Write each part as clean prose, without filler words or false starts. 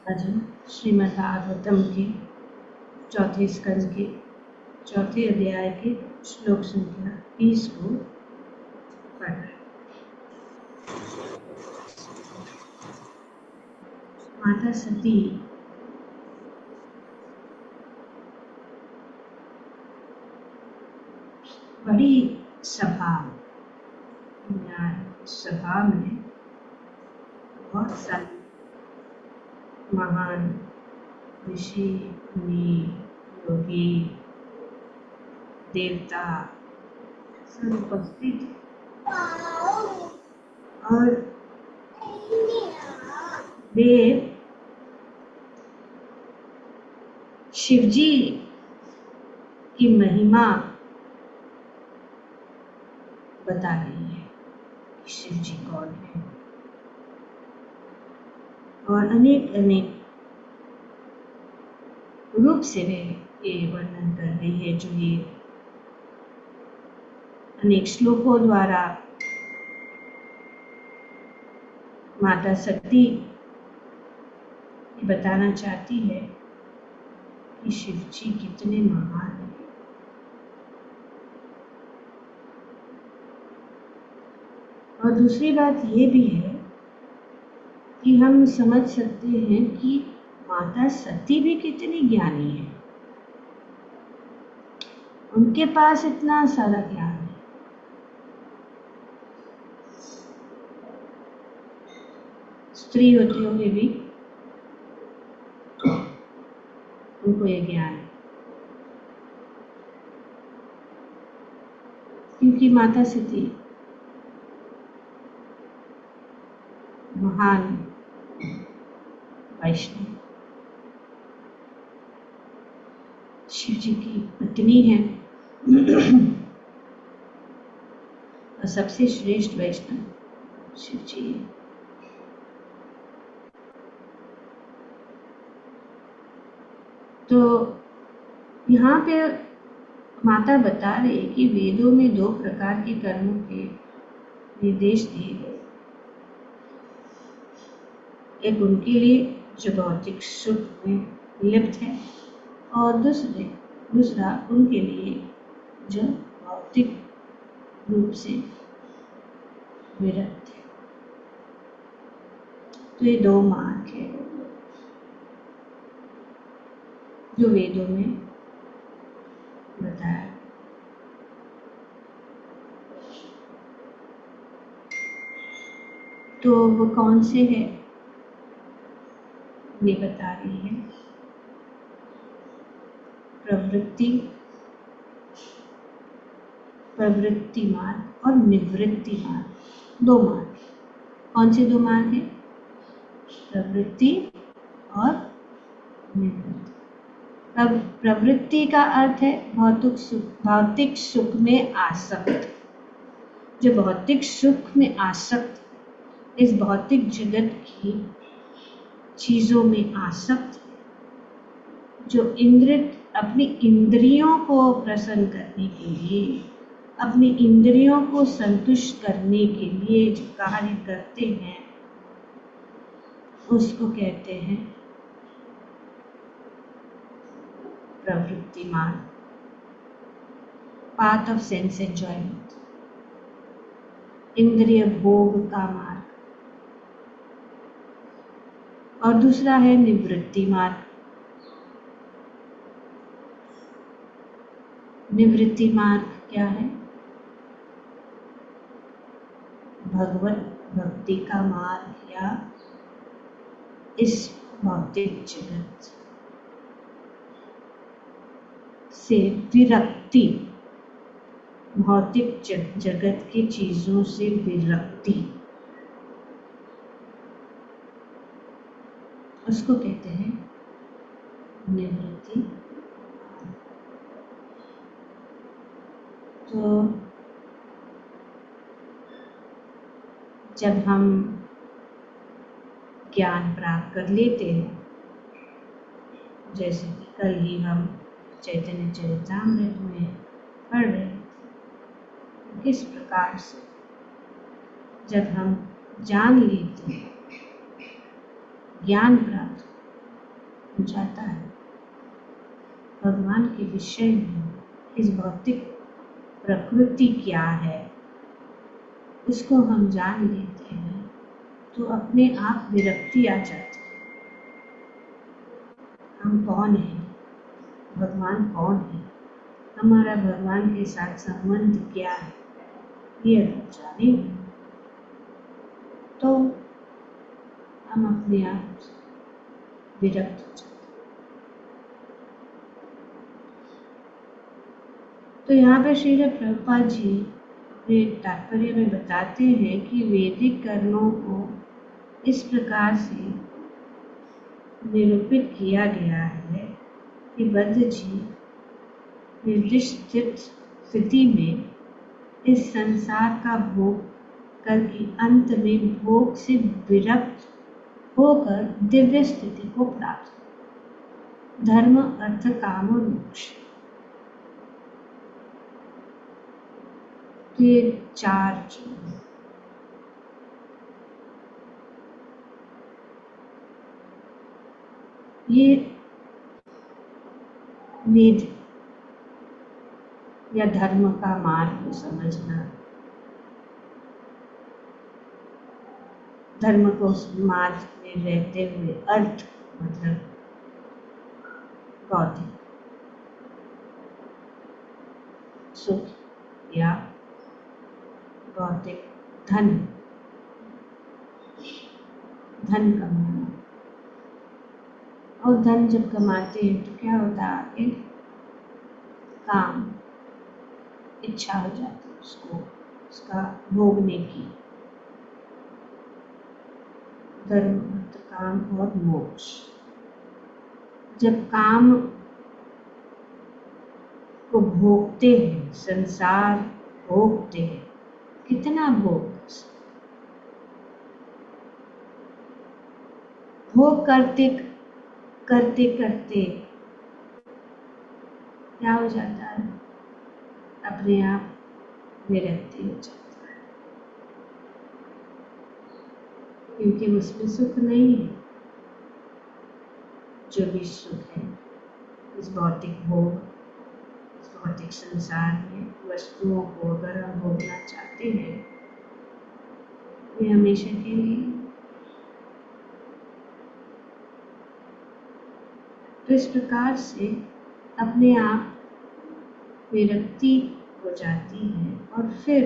आज हम श्रीमद् भागवतम के चौथे स्कंद के चौथे अध्याय के श्लोक संख्या 30 को पढ़ रहे हैं। माता सती बड़ी सभा सभा में बहुत सारे महान ऋषि मुनि योगी देवता सब उपस्थित और वे शिवजी की महिमा बता रही है कि शिव जी कौन है और अनेक अनेक रूप से वे ये वर्णन कर रही है, जो ये अनेक श्लोकों द्वारा माता सती बताना चाहती है कि शिव जी कितने महान हैं। और दूसरी बात ये भी है कि हम समझ सकते हैं कि माता सती भी कितनी ज्ञानी है, उनके पास इतना सारा ज्ञान है। स्त्री होते हुए भी उनको ये ज्ञान है, क्योंकि माता सती महान वैष्णव शिव जी की पत्नी है और सबसे श्रेष्ठ वैष्णव शिव जी है। तो यहाँ पे माता बता रही है कि वेदों में 2 प्रकार के कर्मों के निर्देश दिए गए। एक उनके लिए जो भौतिक सुख में लिप्त है और दूसरा उनके लिए जो भौतिक रूप से विरक्त है। तो ये 2 मार्ग है जो वेदों में बताया। तो वो कौन से है ये बता रही है। प्रवृत्ति मार्ग और निवृत्ति मार्ग, 2 मार्ग। कौन से 2 मार्ग है? प्रवृत्ति और निवृत्ति। प्रवृत्ति का अर्थ है भौतिक सुख में आसक्त। जो भौतिक सुख में आसक्त, इस भौतिक जगत की चीजों में आसक्त, जो अपनी इंद्रियों को प्रसन्न करने के लिए, अपनी इंद्रियों को संतुष्ट करने के लिए जो कार्य करते हैं उसको कहते हैं प्रवृत्ति मार्ग, पाथ ऑफ सेंस एंजॉयमेंट, इंद्रिय भोग का मार्ग। और दूसरा है निवृत्ति मार्ग। निवृत्ति मार्ग क्या है? भगवत भक्ति का मार्ग, या इस भौतिक जगत से विरक्ति, भौतिक जगत की चीजों से विरक्ति, उसको कहते हैं निवृत्ति। तो जब हम ज्ञान प्राप्त कर लेते हैं, जैसे कि कल ही हम चैतन्य चरितामृत में पढ़ रहे थे, किस प्रकार से जब हम जान लेते हैं, ज्ञान प्राप्त, जाता है। भगवान के विषय में इस भौतिक प्रकृति क्या है उसको हम जान लेते हैं तो अपने आप विरक्ति आ जाती है। हम कौन हैं, भगवान कौन है, हमारा भगवान के साथ संबंध क्या है, ये अगर जाने तो हम अपने आप विरक्त हो जाते हैं। तो यहाँ पे श्रील प्रभुपाद जी अपने तात्पर्य में बताते हैं कि वैदिक कर्मों को इस प्रकार से निरूपित किया गया है कि बद्ध जी निर्दिष्ट स्थिति में इस संसार का भोग करके अंत में भोग से विरक्त होकर दिव्य स्थिति को प्राप्त, धर्म अर्थ काम और मोक्ष। ये चार चीज, ये वेद या धर्म का मार्ग को समझना, धर्म को उस मार्ग में रहते हुए अर्थ मतलब भौतिक सुख या भौतिक धन कमाना, और धन जब कमाते हैं तो क्या होता है, आगे काम इच्छा हो जाती है उसको, उसका भोगने की, धर्म अर्थ काम और मोक्ष। जब काम को भोगते हैं, संसार भोगते हैं, कितना भोग करते करते करते क्या हो जाता है, अपने आप विरक्ति हो जाता है, क्योंकि उसमें सुख नहीं है। जो भी सुख है इस भौतिक भोग, इस भौतिक संसार में वस्तुओं को अगर हम भोगना चाहते हैं, वे हमेशा के लिए, तो इस प्रकार से अपने आप विरक्ति हो जाती है और फिर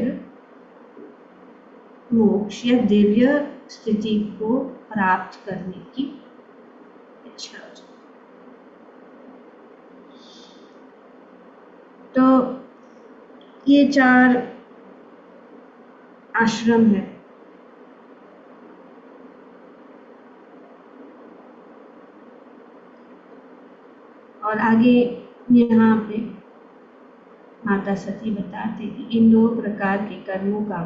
मोक्ष या दिव्य स्थिति को प्राप्त करने की इच्छा हो जाती है। तो ये चार आश्रम है। और आगे यहाँ पे माता सती बताते कि इन दो प्रकार के कर्मों का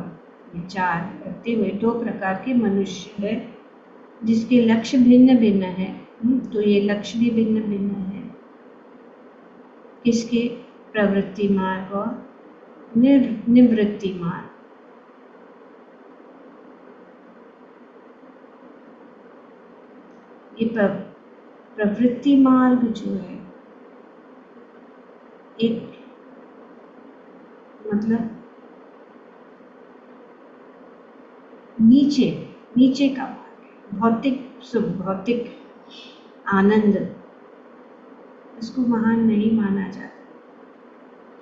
विचार करते हुए दो प्रकार के मनुष्य है जिसके लक्ष्य भिन्न भिन्न है। तो ये लक्ष्य भी भिन्न भिन्न है, इसके प्रवृत्ति मार्ग और निवृत्ति मार्ग। ये प्रवृत्ति मार्ग जो है एक मतलब नीचे का मार्ग है। भौतिक सुख, भौतिक आनंद, इसको महान नहीं माना जाता,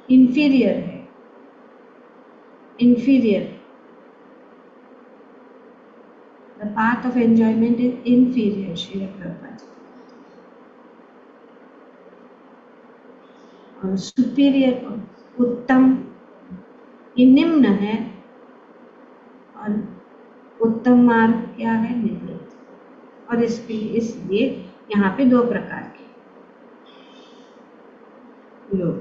इंफीरियर है, inferior. The path of enjoyment is inferior, Srila Prabhupada. और सुपीरियर उत्तम ये निम्न है, और उत्तम मार्ग क्या है, निवृत्त। और इसलिए यहाँ पे दो प्रकार के लोग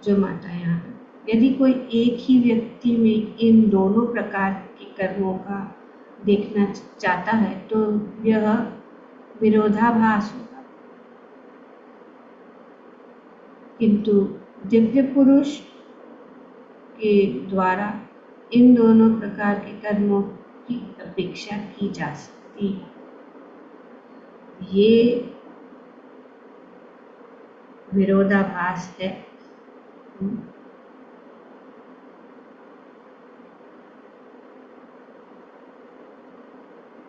जो माता यहाँ पे, यदि कोई एक ही व्यक्ति में इन दोनों प्रकार के कर्मों का देखना चाहता है तो यह विरोधाभास होगा, किंतु दिव्य पुरुष के द्वारा इन दोनों प्रकार के कर्मों की अपेक्षा की जा सकती है। ये विरोधाभास है।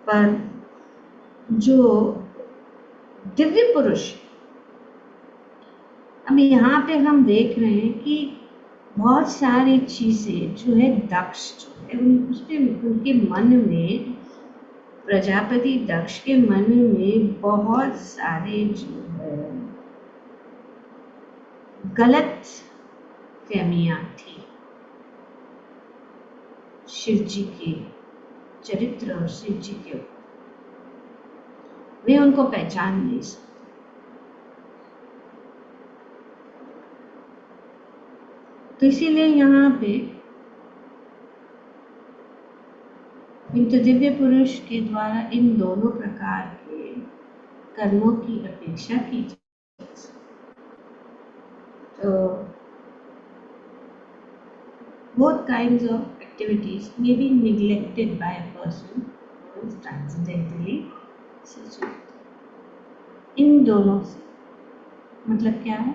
पर जो दिव्य पुरुष, अब यहाँ पे हम देख रहे हैं कि बहुत सारी चीजें जो है दक्ष जो है उसके उनके मन में, प्रजापति दक्ष के मन में बहुत सारे जो है गलत फहमियां थी शिव जी के चरित्र और शिव जी के ऊपर। वे उनको पहचान नहीं सकते। तो इसीलिए यहाँ पे इन दिव्य पुरुष के द्वारा इन दोनों प्रकार के कर्मों की अपेक्षा की जाती है। तो both kinds of activities may be neglected by a person who is transcendentally situated. इन दोनों से मतलब क्या है?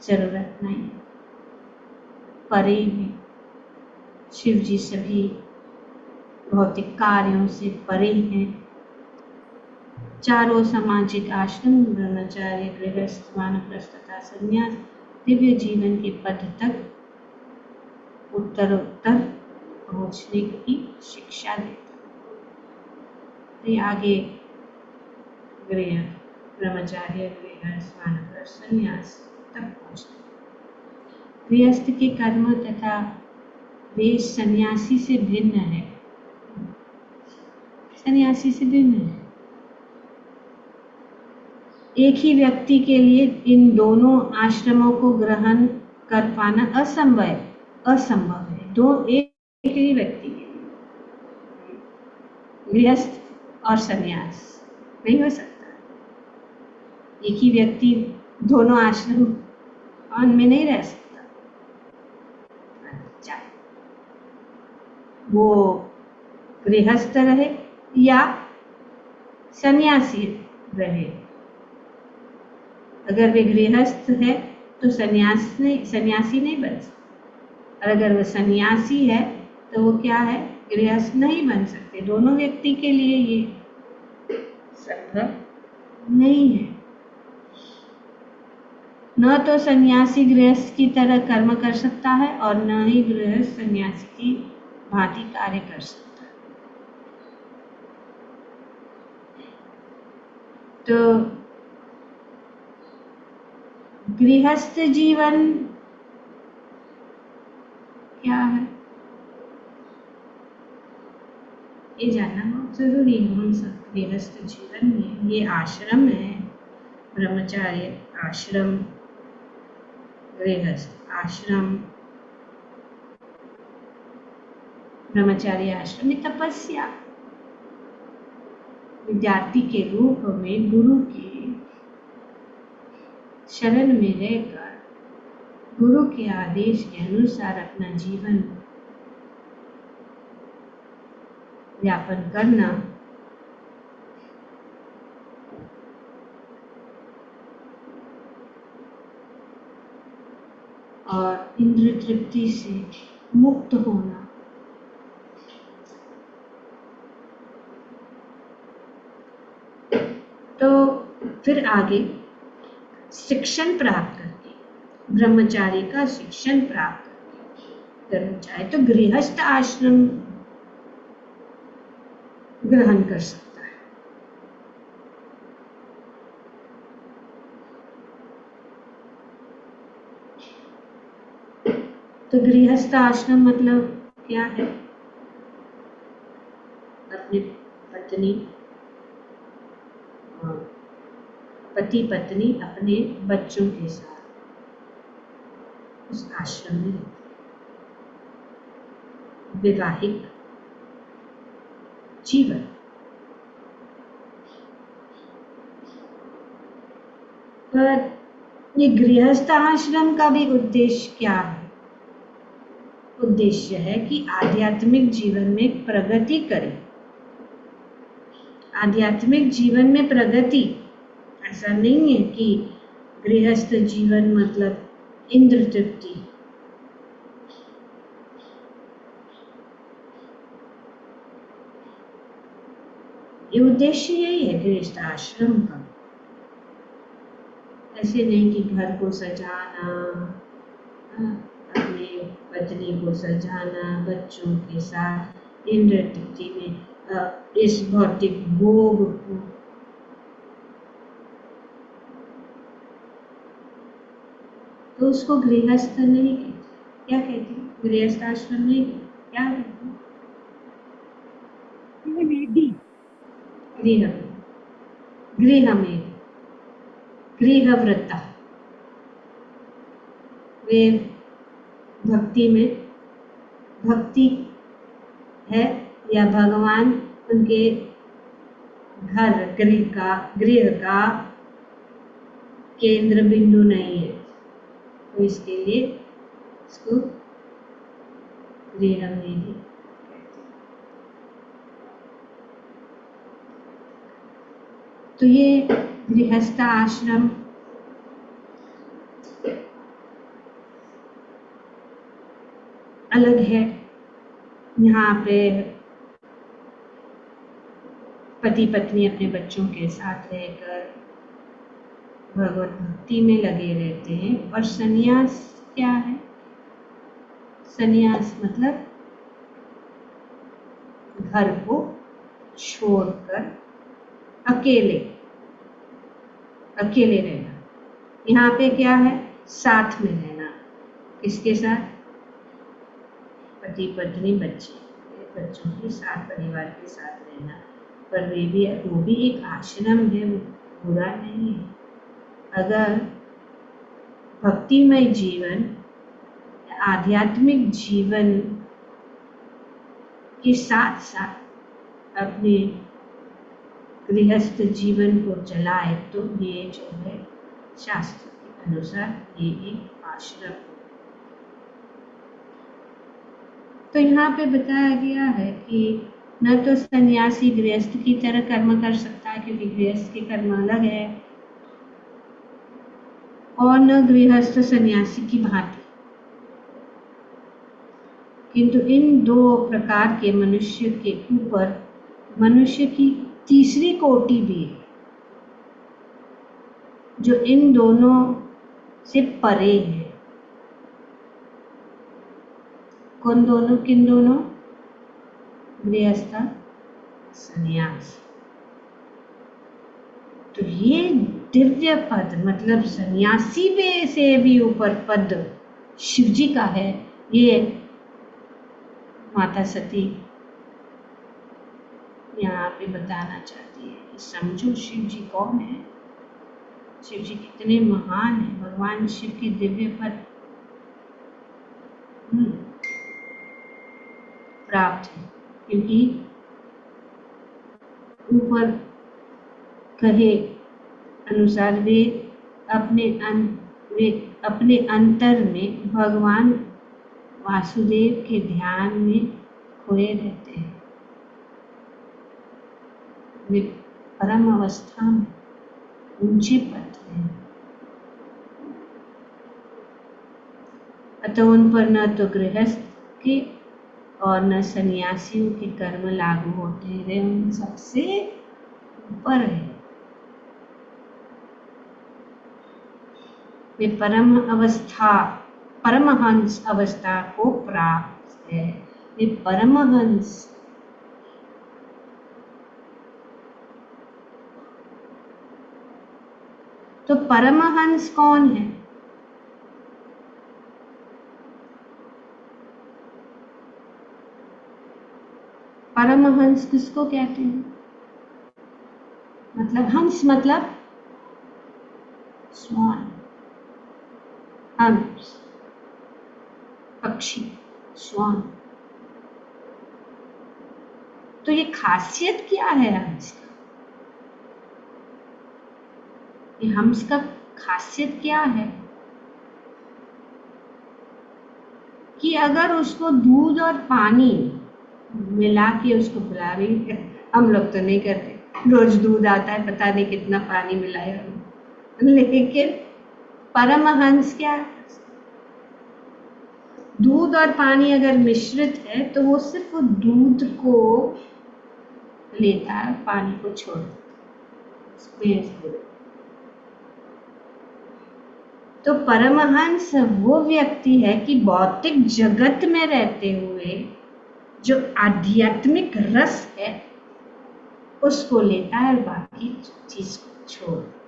जरूरत नहीं। परे भी शिव जी सभी भौतिक कार्यों से परे हैं। चारों सामाजिक आश्रम, ब्रह्मचार्य, गृहस्थ, वानप्रस्थ तथा संन्यास दिव्य जीवन के पद तक उत्तरोत्तर पहुंचने की शिक्षा देता है। आगे गृह, ब्रह्मचार्य, गृहस्थ, वानप्रस्थ, संन्यास तक पहुंचते। गृहस्थ के कर्म तथा वे सन्यासी से भिन्न है। सन्यासी से भिन्न है। एक ही व्यक्ति के लिए इन दोनों आश्रमों को ग्रहण कर पाना असंभव है। एक ही व्यक्ति के लिए गृहस्थ और सन्यास नहीं हो सकता। एक ही व्यक्ति दोनों आश्रम में नहीं रह सकता। चाहे वो गृहस्थ रहे या सन्यासी रहे। अगर वे गृहस्थ है तो सन्यासी नहीं बन सकते, और अगर वो सन्यासी है तो वो क्या है? गृहस्थ नहीं बन सकते। दोनों व्यक्ति के लिए ये संभव नहीं है। न तो सन्यासी गृहस्थ की तरह कर्म कर सकता है और न ही गृहस्थ सन्यासी की भांति कार्य कर सकता है। तो गृहस्थ जीवन क्या है ये जानना बहुत जरूरी है। हम सब गृहस्थ जीवन में ये आश्रम है, ब्रह्मचार्य आश्रम, गृहस्थ आश्रम, ब्रह्मचार्य आश्रम में तपस्या, विद्यार्थी के रूप में गुरु के शरण में रहकर गुरु के आदेश के अनुसार अपना जीवन व्यापन करना, और इंद्रिय तृप्ति से मुक्त होना। तो फिर आगे शिक्षण प्राप्त करके, ब्रह्मचारी का शिक्षण प्राप्त करना चाहे तो गृहस्थ आश्रम ग्रहण कर सकता है। तो गृहस्थ आश्रम मतलब क्या है? अपने पति पत्नी अपने बच्चों के साथ उस आश्रम में वैवाहिक जीवन। पर ये गृहस्थ आश्रम का भी उद्देश्य क्या है? उद्देश्य है कि आध्यात्मिक जीवन में प्रगति करें, आध्यात्मिक जीवन में प्रगति, ऐसा नहीं है कि गृहस्थ जीवन मतलब इंद्र तृप्ति। ये उद्देश्य यही है गृहस्थ आश्रम का। ऐसे नहीं कि घर को सजाना, अपने पत्नी को सजाना, बच्चों के साथ इंद्र तृप्ति में इस भौतिक भोग को, तो उसको गृहस्थ नहीं कहते। क्या कहते हैं? गृहस्थ आश्रम नहीं कहते, क्या कहते हैं? गृह, गृह में गृहव्रता। वे भक्ति में, भक्ति है या भगवान उनके घर, गृह का केंद्र बिंदु नहीं है, तो इसके लिए इसको गृह में ही। तो ये गृहस्थ आश्रम अलग है। यहाँ पे पति पत्नी अपने बच्चों के साथ रहकर भगवत भक्ति में लगे रहते हैं। और संन्यास क्या है? संन्यास मतलब घर को छोड़कर अकेले रहना। यहाँ पे क्या है? साथ में रहना। किसके साथ? पति पत्नी बच्चों के साथ, परिवार के साथ रहना। पर वो भी एक आश्रम है, वो बुरा नहीं है। अगर भक्तिमय जीवन, आध्यात्मिक जीवन के साथ साथ अपने गृहस्थ जीवन को चलाए तो ये जो है शास्त्र के अनुसार ये एक आश्रम है। तो यहाँ पे बताया गया है कि न तो सन्यासी गृहस्थ की तरह कर्म कर सकता है, क्योंकि गृहस्थ के कर्म अलग है, और न गृहस्थ सन्यासी की भांति। किंतु इन दो प्रकार के मनुष्य के ऊपर मनुष्य की तीसरी कोटि भी है, जो इन दोनों से परे है। कौन दोनों? किन दोनों? गृहस्थ, सन्यास। तो ये दिव्य पद, मतलब सन्यासी में से भी ऊपर पद शिव जी का है। ये माता सती यहाँ पे बताना चाहती है कि समझो शिव जी कौन है, शिव जी कितने महान है। भगवान शिव की दिव्य पद प्राप्त है, क्योंकि ऊपर कहे अनुसार वे अपने अंतर में भगवान वासुदेव के ध्यान में खोए रहते हैं। वे परम अवस्था में ऊंचे पद हैं। अतः उन पर न तो गृहस्थ के और न सन्यासियों के कर्म लागू होते हैं। वे उन सबसे ऊपर है। वे परमहंस अवस्था को प्राप्त है। वे परमहंस। तो परमहंस कौन है? परमहंस किसको कहते हैं? मतलब हंस मतलब स्वान, हंस पक्षी, स्वान। तो ये खासियत क्या है हंस का? ये हंस का खासियत क्या है कि अगर उसको दूध और पानी मिला के उसको पिला रही है, हम लोग तो नहीं करते, रोज दूध आता है, पता नहीं कितना पानी मिलाया, लेकिन परमहंस क्या, दूध और पानी अगर मिश्रित है तो वो सिर्फ दूध को लेता है, पानी को छोड़ देता है। तो परमहंस वो व्यक्ति है कि भौतिक जगत में रहते हुए जो आध्यात्मिक रस है उसको लेता है और बाकी चीज को छोड़ देता है।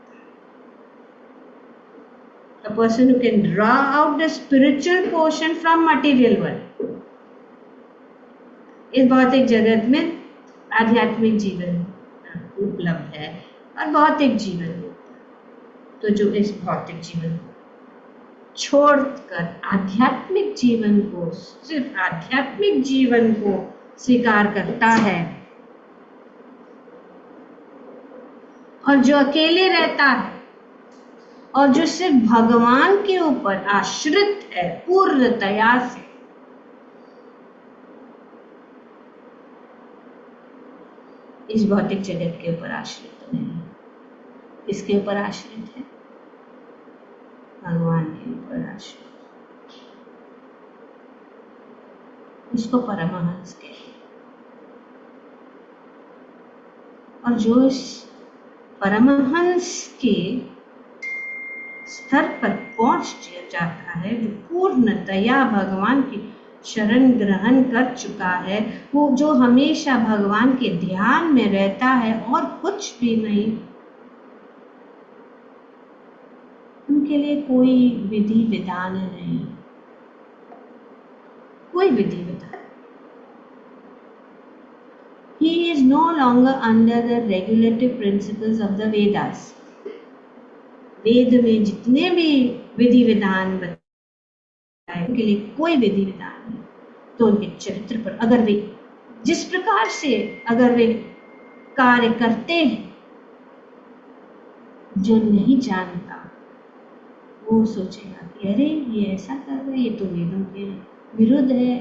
A person who can draw out the spiritual portion from material world, इस भौतिक जगत में आध्यात्मिक जीवन उपलब्ध है और भौतिक जीवन, तो जो इस भौतिक जीवन को छोड़कर आध्यात्मिक जीवन को, सिर्फ आध्यात्मिक जीवन को स्वीकार करता है और जो अकेले रहता है और जो सिर्फ भगवान के ऊपर आश्रित है पूर्णतया से, इस भौतिक जगत के ऊपर आश्रित नहीं, इसके ऊपर आश्रित है, भगवान के ऊपर आश्रित, इसको परमहंस कहते हैं। और जो इस परमहंस के स्तर पर पहुंच जाता है, जो पूर्णतया भगवान की शरण ग्रहण कर चुका है, वो जो हमेशा भगवान के ध्यान में रहता है और कुछ भी नहीं, उनके लिए कोई विधि विधान नहीं, कोई विधि विधान। He is no longer under the regulative principles of the Vedas. वेद में जितने भी विधि विधान बताए उनके लिए कोई विधि विधान नहीं। तो उनके चरित्र पर अगर वे जिस प्रकार से अगर वे कार्य करते हैं, जो नहीं जानता वो सोचेगा कि अरे ये ऐसा कर रहे, ये तो वेदों के विरुद्ध है।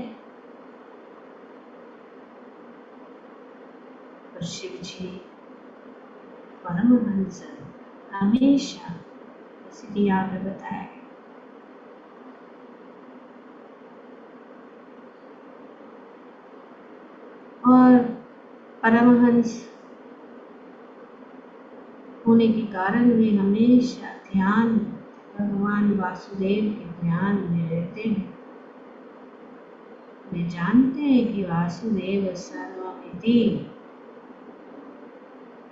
और शिव जी परमहंस हमेशा, जैसे यहाँ पे बताया, और परमहंस होने के कारण वे हमेशा ध्यान भगवान वासुदेव के ध्यान में रहते हैं। वे जानते हैं कि वासुदेव सर्वमिति,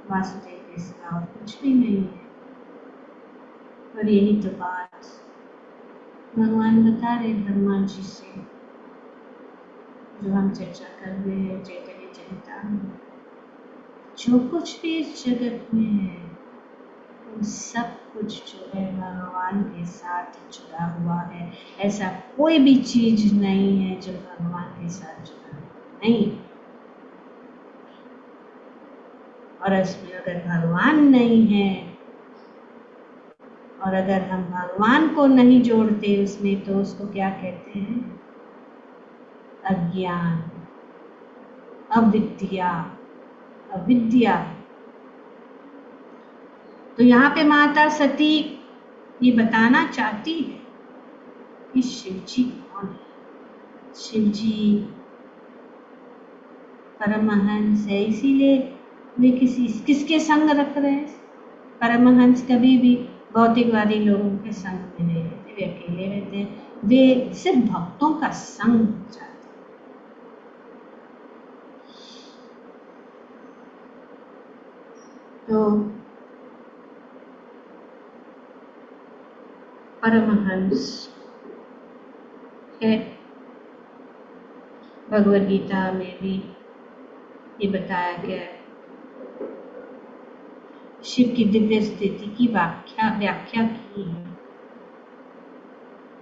वासुदेव के सिवा और कुछ भी नहीं है। और यही तो बात भगवान बता रहे ब्रह्मा जी से, जो हम चर्चा कर रहे हैं चैतन्य चरितामृत। जो कुछ भी इस जगत में है वो सब कुछ जो है भगवान के साथ जुड़ा हुआ है। ऐसा कोई भी चीज नहीं है जो भगवान के साथ जुड़ा नहीं। और इसमें अगर भगवान नहीं है और अगर हम भगवान को नहीं जोड़ते उसमें, तो उसको क्या कहते हैं? अज्ञान, अविद्या, अविद्या। तो यहाँ पे माता सती ये बताना चाहती है कि शिव जी कौन है। शिव जी परमहंस है, इसीलिए वे किसके संग रख रहे हैं? परमहंस कभी भी भौतिकवादी लोगों के संग में नहीं रहते, वे अकेले रहते हैं। वे सिर्फ भक्तों का संग चाहते हैं। तो परमहंस है, भगवद गीता में भी ये बताया गया है। शिव की दिव्य स्थिति की व्याख्या की है।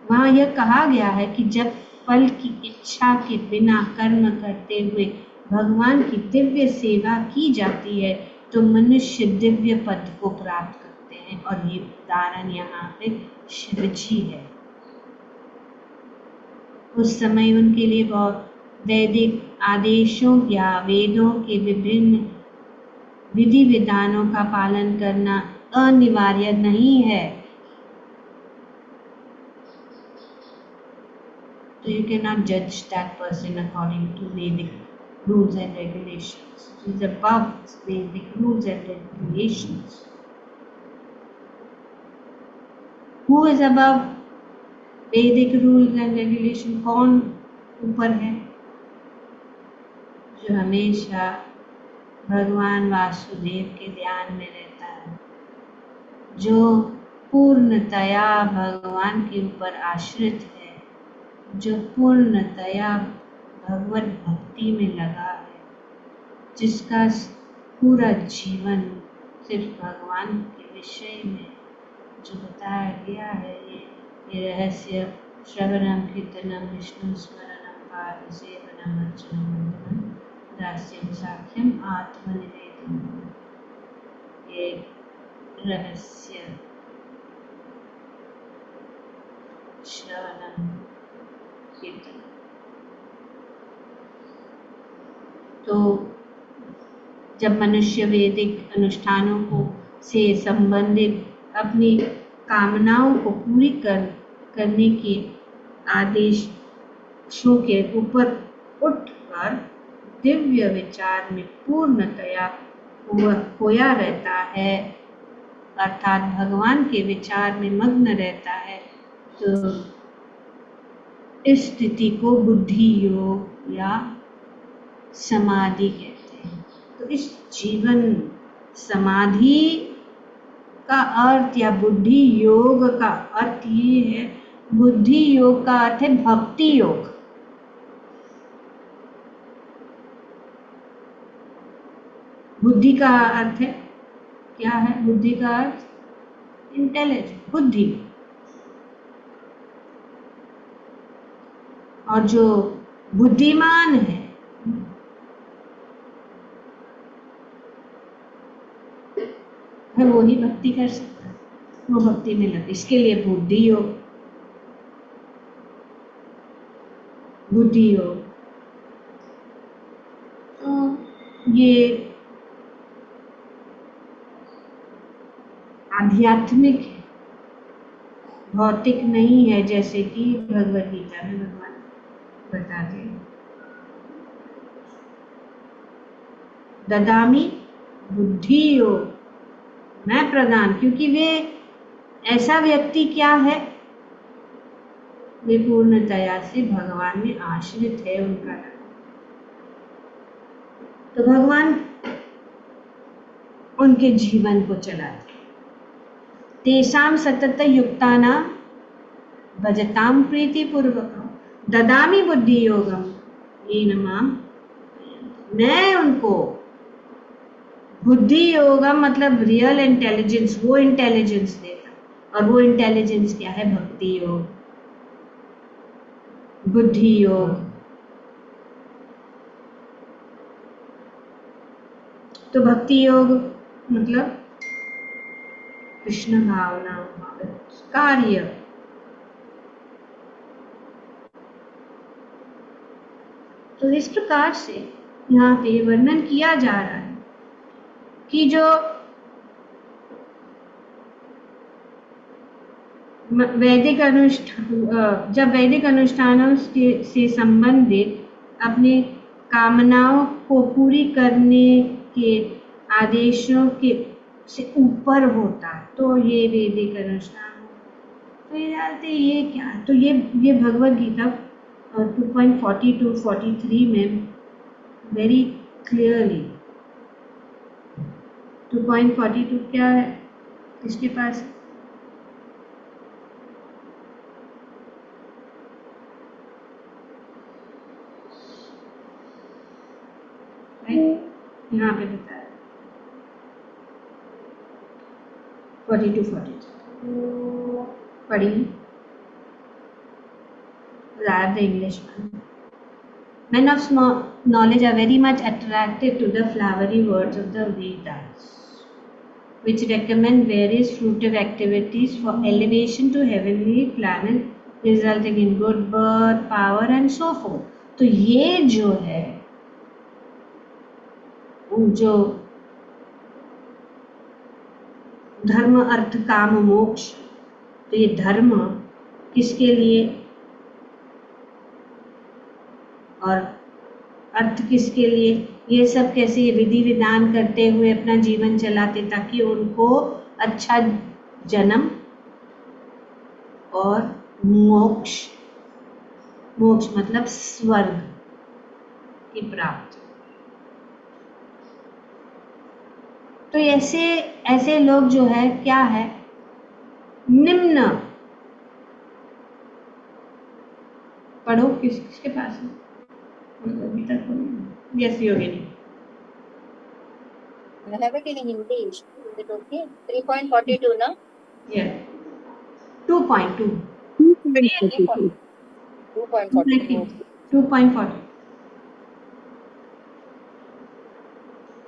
वहाँ यह कहा गया है कि जब फल की इच्छा के बिना कर्म करते हुए भगवान की दिव्य सेवा की जाती है तो मनुष्य दिव्य पद को प्राप्त करते हैं। और ये उदाहरण यहाँ पे शिव जी है। उस समय उनके लिए बहुत वैदिक आदेशों या वेदों के विभिन्न विधि विधानों का पालन करना अनिवार्य नहीं है। So you cannot judge that person according to Vedic rules and regulations. He is above Vedic rules and regulations. Who is above Vedic rules and regulations? कौन ऊपर है? जो हमेशा भगवान वासुदेव के ध्यान में रहता है, जो पूर्णतया भगवान के ऊपर आश्रित है, जो पूर्णतया भगवत भक्ति में लगा है, जिसका पूरा जीवन सिर्फ भगवान के विषय में जो बताया गया है, ये रहस्य श्रवणम कीर्तनम विष्णु स्मरणम पाद सेवनम अर्चनम वंदनम दास्यम साख्यम आत्मनिवेदनम, ये रहस्य श्रवणम कीर्तन। तो जब मनुष्य वैदिक अनुष्ठानों को से संबंधित अपनी कामनाओं को पूरी करने के आदेशों के ऊपर उठकर दिव्य विचार में पूर्णतया खोया रहता है, अर्थात भगवान के विचार में मग्न रहता है, तो इस स्थिति को बुद्धि योग या समाधि कहते हैं। तो इस जीवन समाधि का अर्थ या बुद्धि योग का अर्थ ये है, बुद्धि योग का अर्थ है भक्ति योग। बुद्धि का अर्थ है क्या है? बुद्धि का अर्थ इंटेलिजेंस, बुद्धि। और जो बुद्धिमान है वो ही भक्ति कर सकता है, वो भक्ति में लगे। इसके लिए बुद्धि योग, बुद्धि योग। तो ये आध्यात्मिक है, भौतिक नहीं है, जैसे कि भगवद गीता में भगवान बताते हैं। ददामी बुद्धि योग, मैं प्रदान, क्योंकि वे ऐसा व्यक्ति क्या है, वे पूर्णतया से भगवान में आश्रित है उनका। तो भगवान उनके जीवन को चलाते। तेषां सतत युक्तानां भजतां प्रीति पूर्वकं ददामि बुद्धि योगम येन मां, मैं उनको बुद्धि योगम मतलब रियल इंटेलिजेंस, वो इंटेलिजेंस देता। और वो इंटेलिजेंस क्या है? भक्ति योग, बुद्धि योग। तो भक्ति योग मतलब कृष्ण भावना कार्य। तो इस प्रकार से यहाँ पे वर्णन किया जा रहा है कि जो वैदिक अनुष्ठान, जब वैदिक अनुष्ठानों से संबंधित अपने कामनाओं को पूरी करने के आदेशों के से ऊपर होता है, तो ये वैदिक अनुष्ठान। तो ये जानते ये क्या, तो ये भगवद गीता 2.42-43 में वेरी क्लियरली 2.42 क्या है इसके पास? यहाँ पे बताया 42-43 पढ़िए। Rather the English one. Men of small knowledge are very much attracted to the flowery words of the Vedas, which recommend various fruitive activities for elevation to heavenly planets, resulting in good birth, power, and so forth. तो ये जो है, जो धर्म अर्थ काम मोक्ष, तो ये धर्म किसके लिए और अर्थ किसके लिए, ये सब कैसे ये विधि विधान करते हुए अपना जीवन चलाते ताकि उनको अच्छा जन्म और मोक्ष, मोक्ष मतलब स्वर्ग की प्राप्ति। तो ऐसे ऐसे लोग जो है क्या है, निम्न, पढ़ो किसके पास है अभी तक तो yes Yogini. I have it in English. Is it okay? 3.42 na? Yeah. 2.2. 2.42. 2.42. 2.40.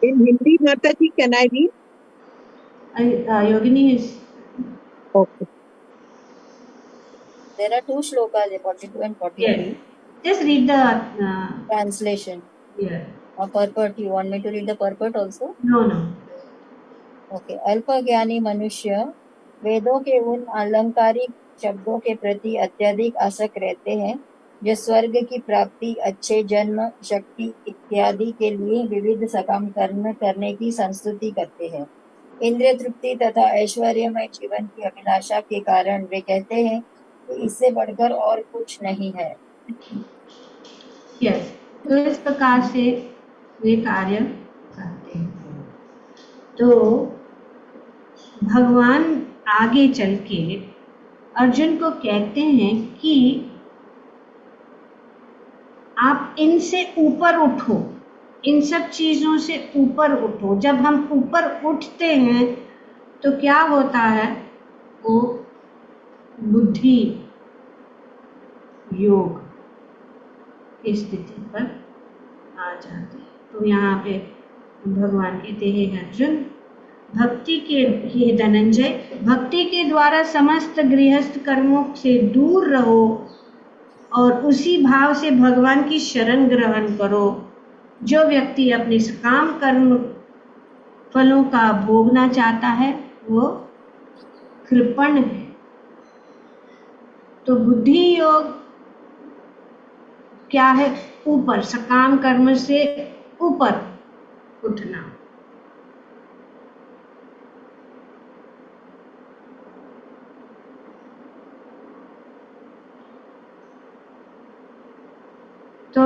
In Hindi, Mataji, can I read? Yogini is Okay. There are two shlokas, 42 and 43. yes. Just read the Translation. yeah. Purport. You want me to read the purport also? No. Okay. अल्पज्ञानी मनुष्य वेदों के उन अलंकारिक शब्दों के प्रति अत्यधिक आसक्त रहते हैं जो स्वर्ग की प्राप्ति, अच्छे जन्म, शक्ति इत्यादि के लिए विविध सकाम कर्म करने की संस्तुति करते हैं। इंद्रिय तृप्ति तथा ऐश्वर्यमय जीवन की अभिलाषा के कारण वे कहते हैं कि इससे बढ़कर और कुछ नहीं है। यस, तो इस प्रकार से वे कार्य करते हैं। तो भगवान आगे चल के अर्जुन को कहते हैं कि आप इनसे ऊपर उठो, इन सब चीजों से ऊपर उठो। जब हम ऊपर उठते हैं तो क्या होता है, वो बुद्धि योग की स्थिति पर आ जाते हैं। तो यहाँ पे भगवान कहते हैं अर्जुन, भक्ति के हे धनंजय, भक्ति के द्वारा समस्त गृहस्थ कर्मों से दूर रहो और उसी भाव से भगवान की शरण ग्रहण करो। जो व्यक्ति अपने सकाम कर्म फलों का भोगना चाहता है वो कृपण है। तो बुद्धि योग क्या है, ऊपर, सकाम कर्म से ऊपर उठना। तो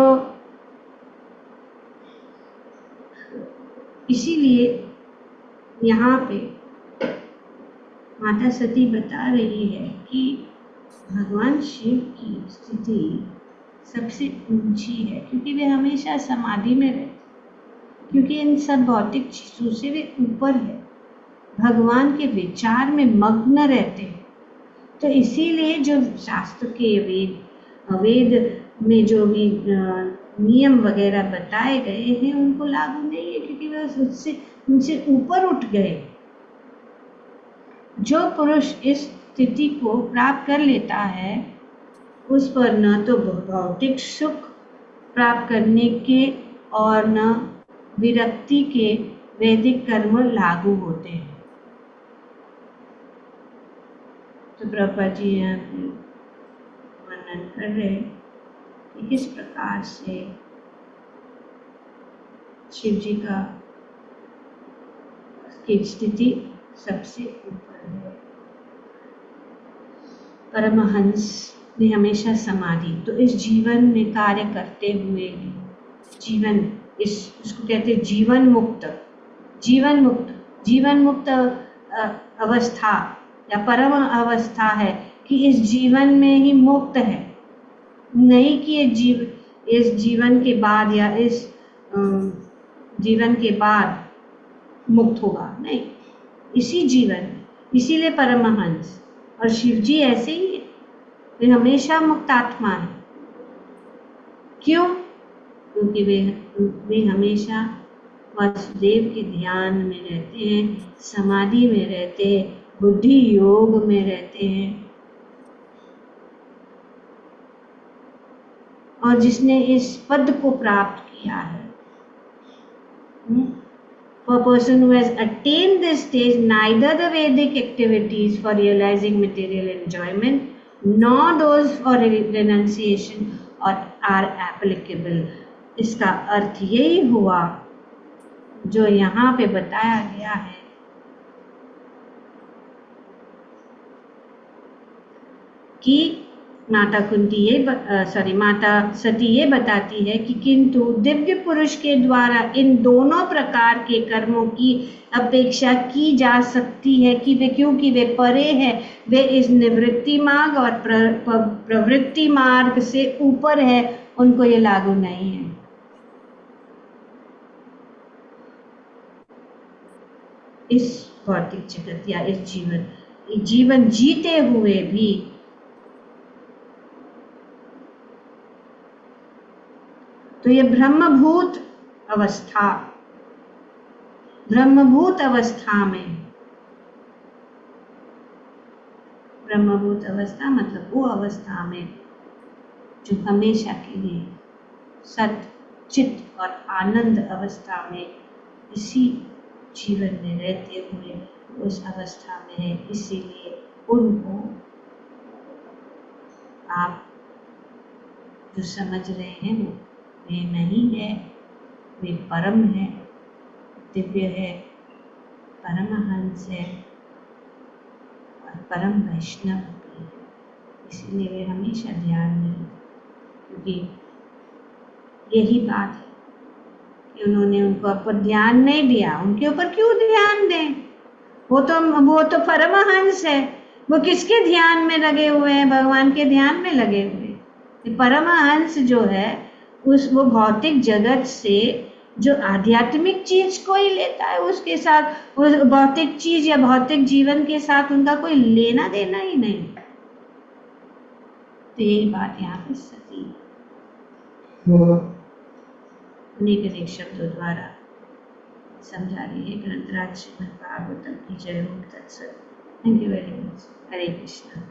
इसीलिए यहाँ पे माता सती बता रही है कि भगवान शिव की स्थिति सबसे ऊंची है, क्योंकि वे हमेशा समाधि में रहते, क्योंकि इन सब भौतिक चीजों से वे ऊपर है, भगवान के विचार में मग्न रहते हैं। तो इसीलिए जो शास्त्र के वेद में जो भी नियम वगैरह बताए गए हैं उनको लागू नहीं है, क्योंकि वे उससे उनसे ऊपर उठ गए। जो पुरुष इस स्थिति को प्राप्त कर लेता है उस पर न तो भौतिक सुख प्राप्त करने के और न विरक्ति के वैदिक कर्म लागू होते हैं। तो प्रभुपाद जी यहाँ पे वर्णन कर रहे हैं कि किस प्रकार से शिव जी का की स्थिति सबसे ऊपर है। परमहंस ने हमेशा समाधि, तो इस जीवन में कार्य करते हुए जीवन, इसको कहते हैं जीवन मुक्त, जीवन मुक्त, जीवन मुक्त अवस्था या परम अवस्था है कि इस जीवन में ही मुक्त है, नहीं कि इस जीवन के बाद या इस जीवन के बाद मुक्त होगा, नहीं, इसी जीवन। इसीलिए परमहंस और शिव जी ऐसे ही है, वे हमेशा मुक्त आत्मा है। क्यों? क्योंकि वे हमेशा वासुदेव के ध्यान में रहते हैं, समाधि में रहते हैं, बुद्धि योग में रहते हैं। और जिसने इस पद को प्राप्त किया है, For a person who has attained this stage, neither the Vedic activities for realizing material enjoyment nor those for renunciation are applicable. इसका अर्थ यही हुआ जो यहाँ पे बताया गया है कि माता सती ये बताती है कि किंतु दिव्य पुरुष के द्वारा इन दोनों प्रकार के कर्मों की अपेक्षा की जा सकती है कि वे क्योंकि वे परे हैं, वे इस निवृत्ति मार्ग और प्रवृत्ति मार्ग से ऊपर है, उनको ये लागू नहीं है। इस भौतिक जगत या इस जीवन जीते हुए भी तो ये ब्रह्मभूत अवस्था मतलब वो अवस्था में जो हमेशा के लिए सत चित और आनंद अवस्था में इसी जीवन में रहते हुए उस अवस्था में है। इसीलिए उनको आप जो समझ रहे हैं वो वे नहीं है, वे परम है, दिव्य है, परमहंस है और परम वैष्णव भी है। इसीलिए वे हमेशा ध्यान में हैं, क्योंकि यही बात है कि उन्होंने उनको ऊपर ध्यान नहीं दिया। उनके ऊपर क्यों ध्यान दें? वो तो परमहंस है, वो किसके ध्यान में लगे हुए हैं? भगवान के ध्यान में लगे हुए। परमहंस जो है वो भौतिक जगत से जो आध्यात्मिक चीज कोई लेता है उसके साथ उस भौतिक चीज या भौतिक जीवन के साथ उनका कोई लेना देना ही नहीं। तो यही बात यहाँ पे सती उन्हीं के शब्दों द्वारा समझा रही है। ग्रंथराज श्रीमद् भागवतम की जय हो। तत्सत। Thank you very much. Hare Krishna.